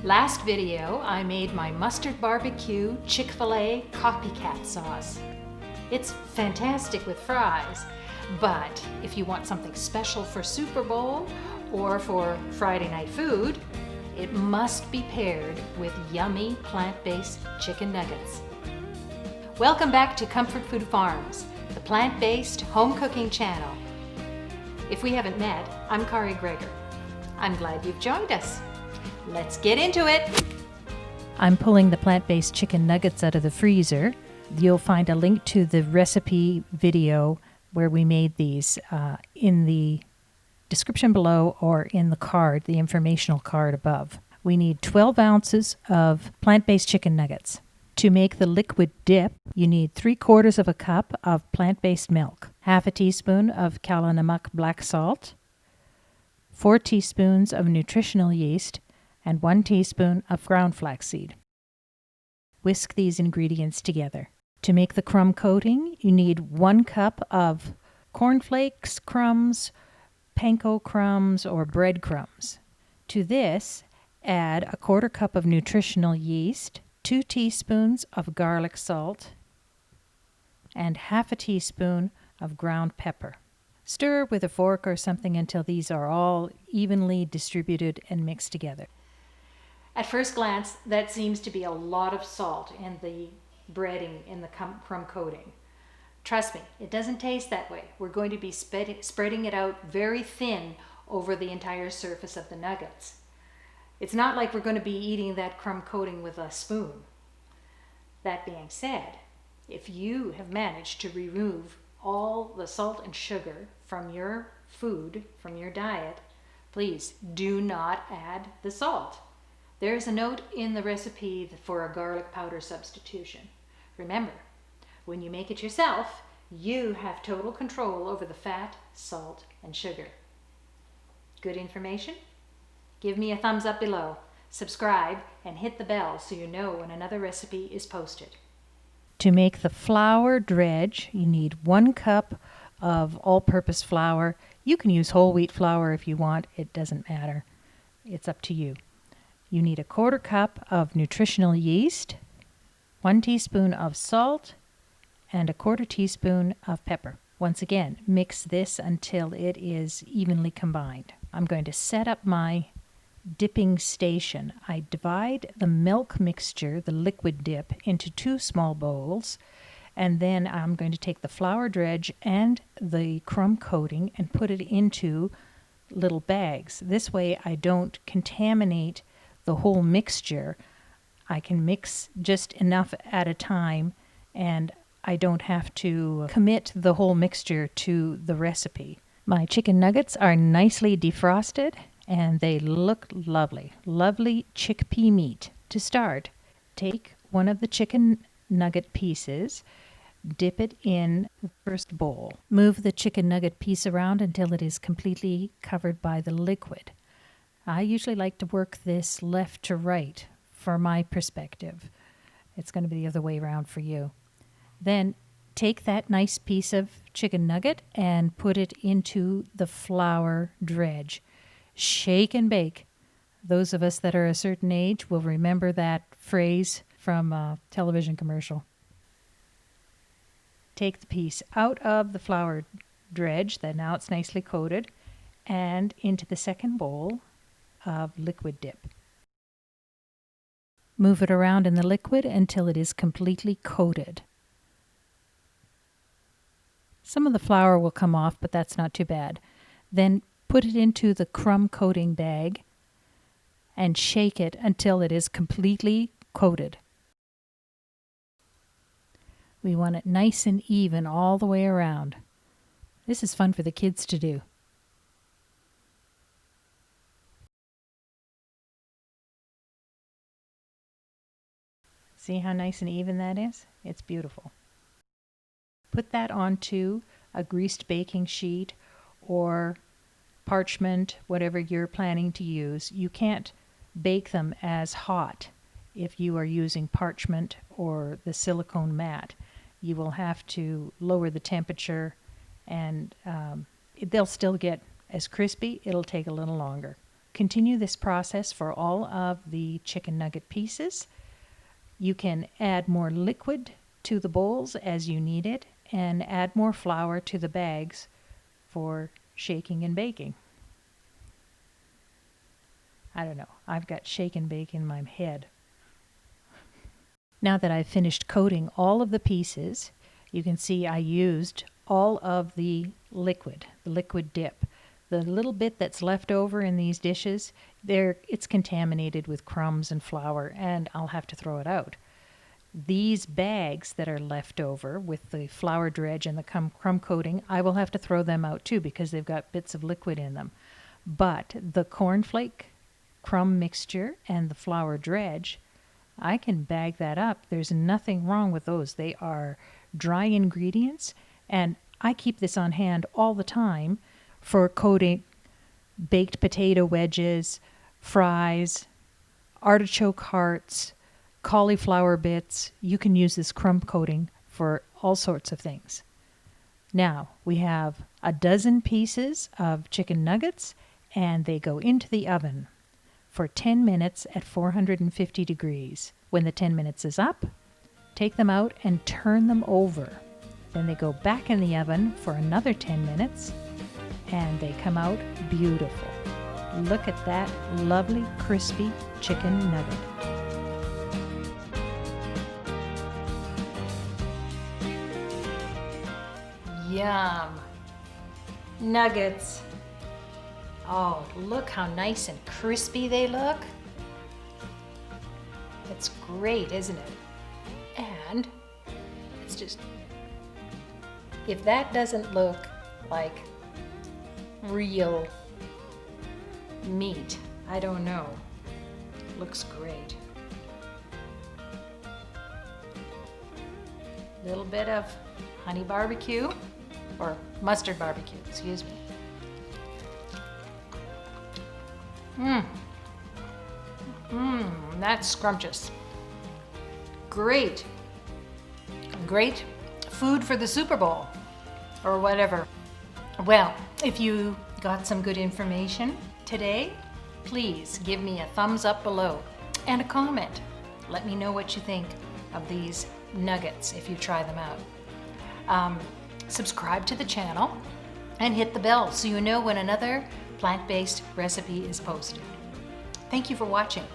Last video, I made my mustard barbecue Chick-Fil-A Copycat sauce. It's fantastic with fries, but if you want something special for Super Bowl or for Friday night food, it must be paired with yummy plant-based chicken nuggets. Welcome back to Comfort Food Farms, the plant-based home cooking channel. If we haven't met, I'm Kari Greger. I'm glad you've joined us. Let's get into it. I'm pulling the plant-based chicken nuggets out of the freezer. You'll find a link to the recipe video where we made these in the description below or in the card, the informational card above. We need 12 ounces of plant-based chicken nuggets. To make the liquid dip, you need 3/4 of a cup of plant-based milk, half a teaspoon of Kala Namak black salt, 4 teaspoons of nutritional yeast, and 1 teaspoon of ground flaxseed. Whisk these ingredients together. To make the crumb coating, you need 1 cup of cornflakes crumbs, panko crumbs, or bread crumbs. To this, add 1/4 cup of nutritional yeast, 2 teaspoons of garlic salt, and half a teaspoon of ground pepper. Stir with a fork or something until these are all evenly distributed and mixed together. At first glance, that seems to be a lot of salt in the breading in the crumb coating. Trust me, it doesn't taste that way. We're going to be spreading it out very thin over the entire surface of the nuggets. It's not like we're going to be eating that crumb coating with a spoon. That being said, if you have managed to remove all the salt and sugar from your food, from your diet, please do not add the salt. There's a note in the recipe for a garlic powder substitution. Remember, when you make it yourself, you have total control over the fat, salt, and sugar. Good information? Give me a thumbs up below, subscribe, and hit the bell so you know when another recipe is posted. To make the flour dredge, you need 1 cup of all-purpose flour. You can use whole wheat flour if you want. It doesn't matter. It's up to you. You need 1/4 cup of nutritional yeast, 1 teaspoon of salt, and 1/4 teaspoon of pepper. Once again, mix this until it is evenly combined. I'm going to set up my dipping station. I divide the milk mixture, the liquid dip, into 2 small bowls, and then I'm going to take the flour dredge and the crumb coating and put it into little bags. This way I don't contaminate the whole mixture. I can mix just enough at a time, and I don't have to commit the whole mixture to the recipe. My chicken nuggets are nicely defrosted and they look lovely. Lovely chickpea meat. To start, take one of the chicken nugget pieces, dip it in the first bowl. Move the chicken nugget piece around until it is completely covered by the liquid. I usually like to work this left to right for my perspective. It's going to be the other way around for you. Then take that nice piece of chicken nugget and put it into the flour dredge. Shake and bake. Those of us that are a certain age will remember that phrase from a television commercial. Take the piece out of the flour dredge, that now it's nicely coated, and into the second bowl of liquid dip. Move it around in the liquid until it is completely coated. Some of the flour will come off, but that's not too bad. Then put it into the crumb coating bag and shake it until it is completely coated. We want it nice and even all the way around. This is fun for the kids to do. See how nice and even that is? It's beautiful. Put that onto a greased baking sheet or parchment, whatever you're planning to use. You can't bake them as hot if you are using parchment or the silicone mat. You will have to lower the temperature and they'll still get as crispy. It'll take a little longer. continue this process for all of the chicken nugget pieces. You can add more liquid to the bowls as you need it and add more flour to the bags for shaking and baking. I don't know, I've got shake and bake in my head. Now that I've finished coating all of the pieces, you can see I used all of the liquid dip. The little bit that's left over in these dishes, it's contaminated with crumbs and flour, and I'll have to throw it out. These bags that are left over with the flour dredge and the crumb coating, I will have to throw them out too because they've got bits of liquid in them. But the cornflake crumb mixture and the flour dredge, I can bag that up. There's nothing wrong with those. They are dry ingredients, and I keep this on hand all the time for coating baked potato wedges, fries, artichoke hearts, cauliflower bits. You can use this crumb coating for all sorts of things. Now, we have a dozen pieces of chicken nuggets, and they go into the oven for 10 minutes at 450 degrees. When the 10 minutes is up, take them out and turn them over. Then they go back in the oven for another 10 minutes, and they come out beautiful. Look at that lovely, crispy chicken nugget. Yum! Nuggets. Oh, look how nice and crispy they look. It's great, isn't it? And it's just, if that doesn't look like real meat, I don't know. Looks great. Little bit of honey barbecue, or mustard barbecue, excuse me. That's scrumptious. Great. Great food for the Super Bowl, or whatever. Well, if you got some good information today, please give me a thumbs up below and a comment. Let me know what you think of these nuggets if you try them out. Subscribe to the channel and hit the bell so you know when another plant-based recipe is posted. Thank you for watching.